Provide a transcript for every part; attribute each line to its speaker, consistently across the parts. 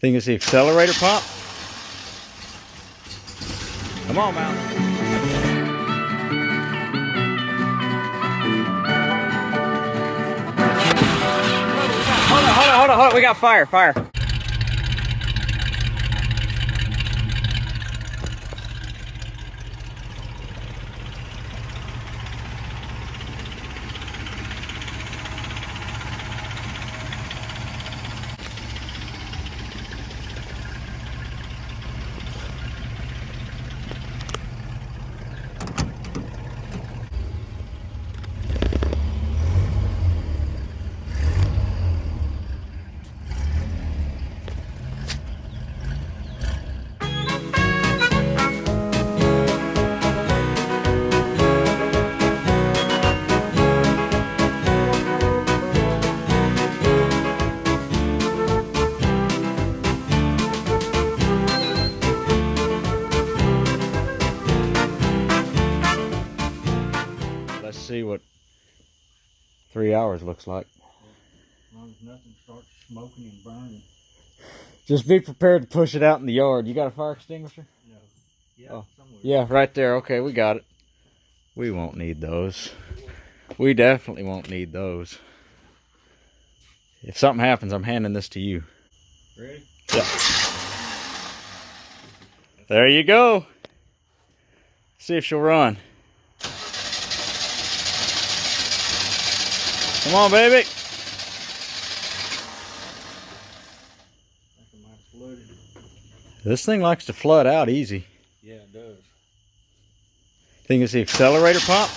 Speaker 1: Think it's the accelerator pump? Come on, Mal. Hold on. We got fire. Let's see what 3 hours looks like.
Speaker 2: As long as nothing starts smoking and burning.
Speaker 1: Just be prepared to push it out in the yard. You got a fire extinguisher?
Speaker 2: No. Yeah,
Speaker 1: oh.
Speaker 2: Somewhere.
Speaker 1: Yeah, right there. Okay, we got it. We won't need those. We definitely won't need those. If something happens, I'm handing this to you.
Speaker 2: Ready?
Speaker 1: Yeah. There you go. See if she'll run. Come on, baby. This thing likes to flood out easy.
Speaker 2: Yeah, it does.
Speaker 1: Think it's the accelerator pump?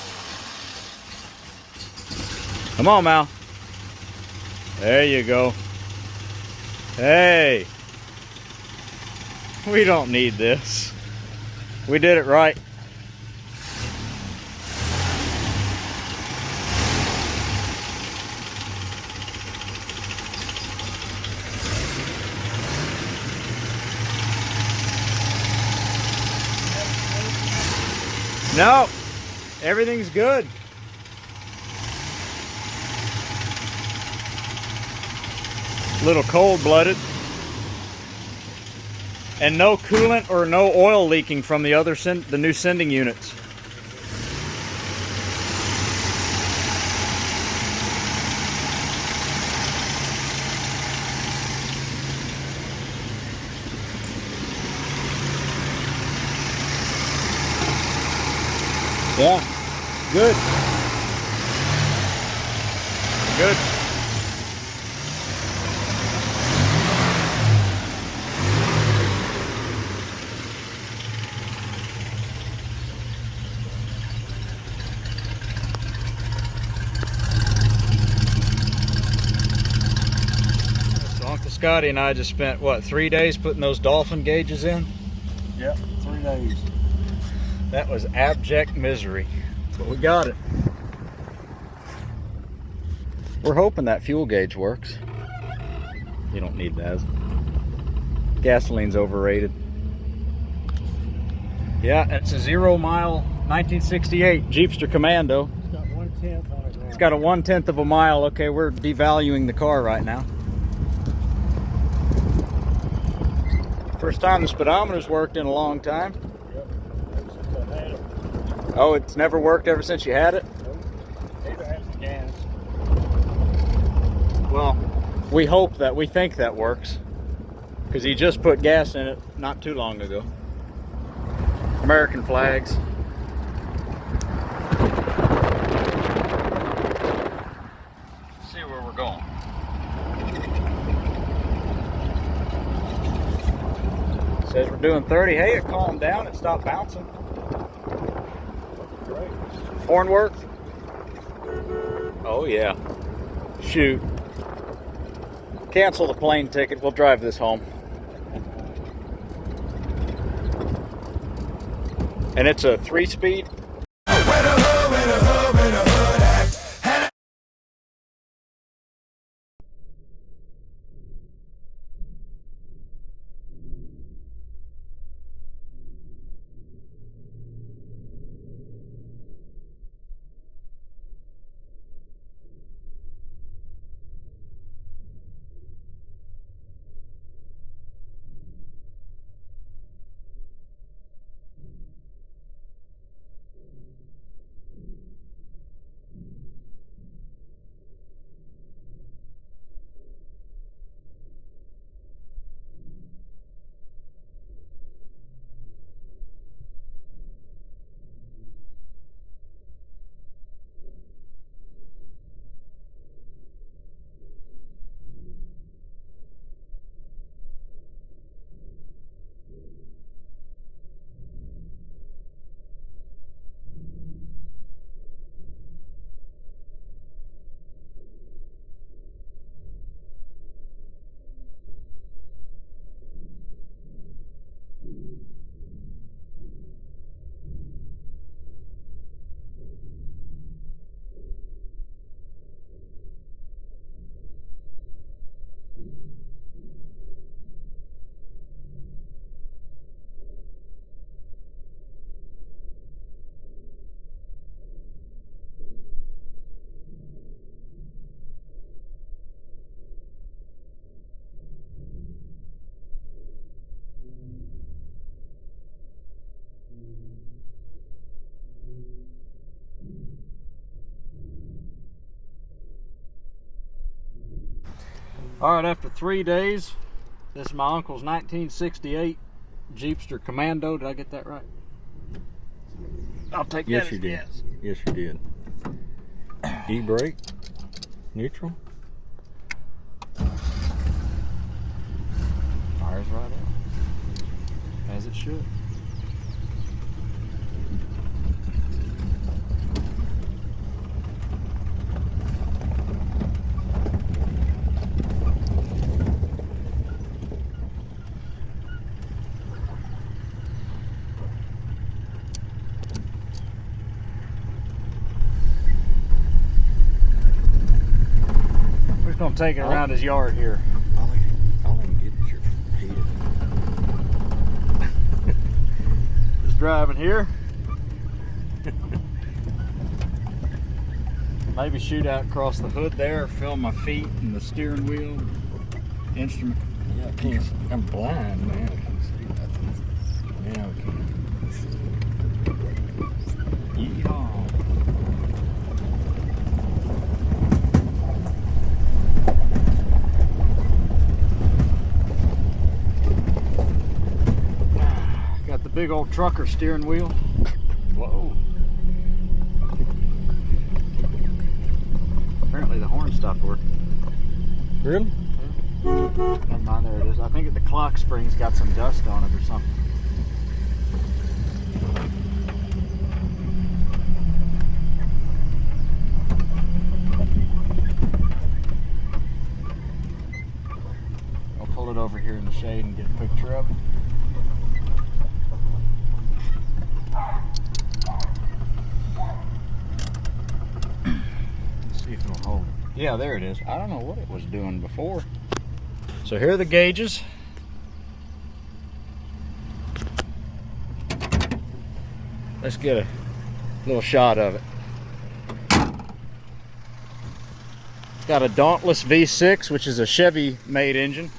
Speaker 1: Come on, Mal. There you go. Hey. We don't need this. We did it right. No, everything's good. A little cold-blooded. And no coolant or no oil leaking from the new sending units. Yeah, good. Good. So Uncle Scotty and I just spent, what, 3 days putting those dolphin gauges in?
Speaker 2: Yep, 3 days.
Speaker 1: That was abject misery, but we got it. We're hoping that fuel gauge works. You don't need that. Gasoline's overrated. Yeah, it's a 0 mile 1968 Jeepster Comando.
Speaker 2: It's got 1/10 on it now.
Speaker 1: It's got a 1/10 of a mile. Okay, we're devaluing the car right now. First time the speedometer's worked in a long time. Oh, it's never worked ever since you had it?
Speaker 2: Nope. Neither has the gas.
Speaker 1: Well, we think that works. Because he just put gas in it not too long ago. American flags. Let's see where we're going. Says we're doing 30. Hey, it calmed down. It stopped bouncing. Horn work? Oh yeah. Shoot. Cancel the plane ticket. We'll drive this home. And it's a 3-speed.
Speaker 2: All right, after 3 days, this is my uncle's 1968 Jeepster Commando. Did I get that right? I'll take that.
Speaker 1: Yes, you did. Yes, you did. E-brake, neutral.
Speaker 2: Fires right up, as it should. We're just gonna take it around his yard here.
Speaker 1: All I can get is your heated.
Speaker 2: Just driving here. Maybe shoot out across the hood there, film my feet and the steering wheel, instrument.
Speaker 1: Yeah, I can't. I'm blind, man. I can't see nothing. Yeah, I can.
Speaker 2: Yeehaw. Got the big old trucker steering wheel. Whoa. Apparently the horn stopped working.
Speaker 1: Really?
Speaker 2: Never mind, there it is. I think the clock spring's got some dust on it or something. I'll pull it over here in the shade and get a picture of it. See if it'll hold it. Yeah, there it is. I don't know what it was doing before. So here are the gauges. Let's get a little shot of it. It's got a Dauntless V6, which is a Chevy made engine.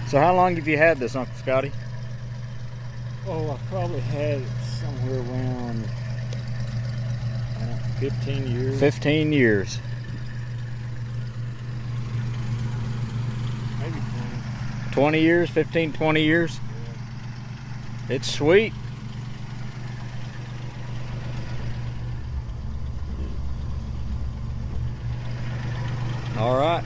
Speaker 2: So how long have you had this, Uncle Scotty?
Speaker 1: Oh, I probably had it somewhere around 15 years.
Speaker 2: 15 years.
Speaker 1: Maybe 20.
Speaker 2: 20 years, 15, 20 years.
Speaker 1: Yeah.
Speaker 2: It's sweet. All right.